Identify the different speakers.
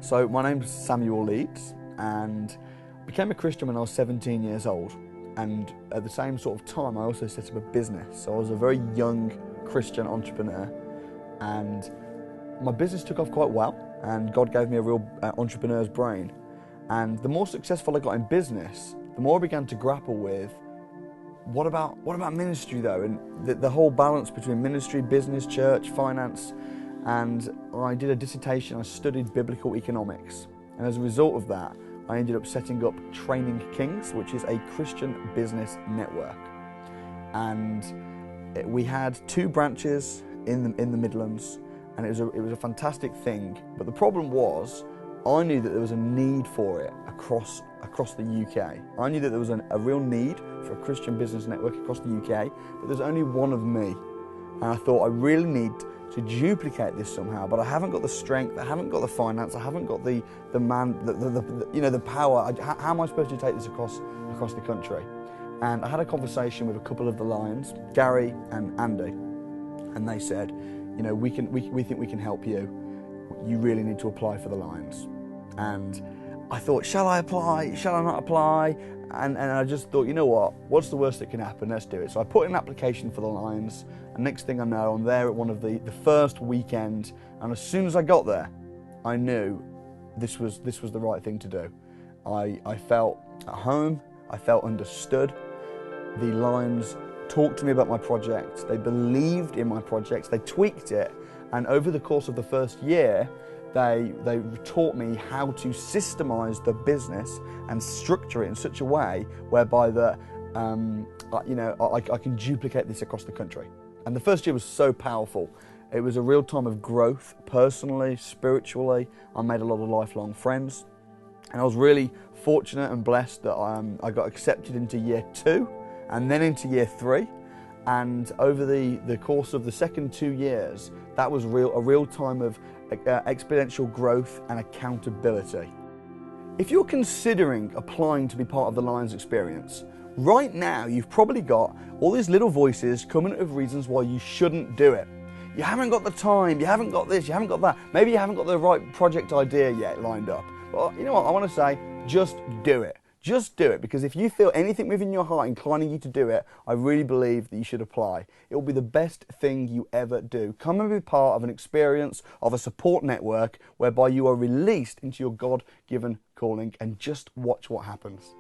Speaker 1: So my name's Samuel Leeds, and I became a Christian when I was 17 years old. And at the same sort of time, I also set up a business. So I was a very young Christian entrepreneur, and my business took off quite well, and God gave me a real entrepreneur's brain. And the more successful I got in business, the more I began to grapple with, what about ministry though? And the whole balance between ministry, business, church, finance. And I did a dissertation, I studied biblical economics. And as a result of that, I ended up setting up Training Kings, which is a Christian business network. And we had 2 branches in the Midlands, and it was a fantastic thing. But the problem was, I knew that there was a need for it across the UK. I knew that there was a real need for a Christian business network across the UK, but there's only one of me. And I thought I really need to duplicate this somehow, but I haven't got the strength, I haven't got the finance, I haven't got the power. How am I supposed to take this across the country? And I had a conversation with a couple of the Lions, Gary and Andy, and they said, we think we can help you. You really need to apply for the Lions. And I thought, shall I apply? Shall I not apply? And I just thought, you know what? What's the worst that can happen? Let's do it. So I put in an application for the Lions, and next thing I know, I'm there at one of the first weekend, and as soon as I got there, I knew this was the right thing to do. I felt at home, I felt understood. The Lions talked to me about my project, they believed in my projects, they tweaked it, and over the course of the first year, they taught me how to systemize the business and structure it in such a way whereby I can duplicate this across the country. And the first year was so powerful. It was a real time of growth, personally, spiritually. I made a lot of lifelong friends. And I was really fortunate and blessed that I got accepted into year 2 and then into year 3. And over the course of the second 2 years, that was a real time of exponential growth and accountability. If you're considering applying to be part of the Lions experience, right now you've probably got all these little voices coming up with reasons why you shouldn't do it. You haven't got the time, you haven't got this, you haven't got that, maybe you haven't got the right project idea yet lined up. Well, you know what, I want to say, just do it. Just do it, because if you feel anything within your heart inclining you to do it, I really believe that you should apply. It will be the best thing you ever do. Come and be part of an experience of a support network whereby you are released into your God-given calling, and just watch what happens.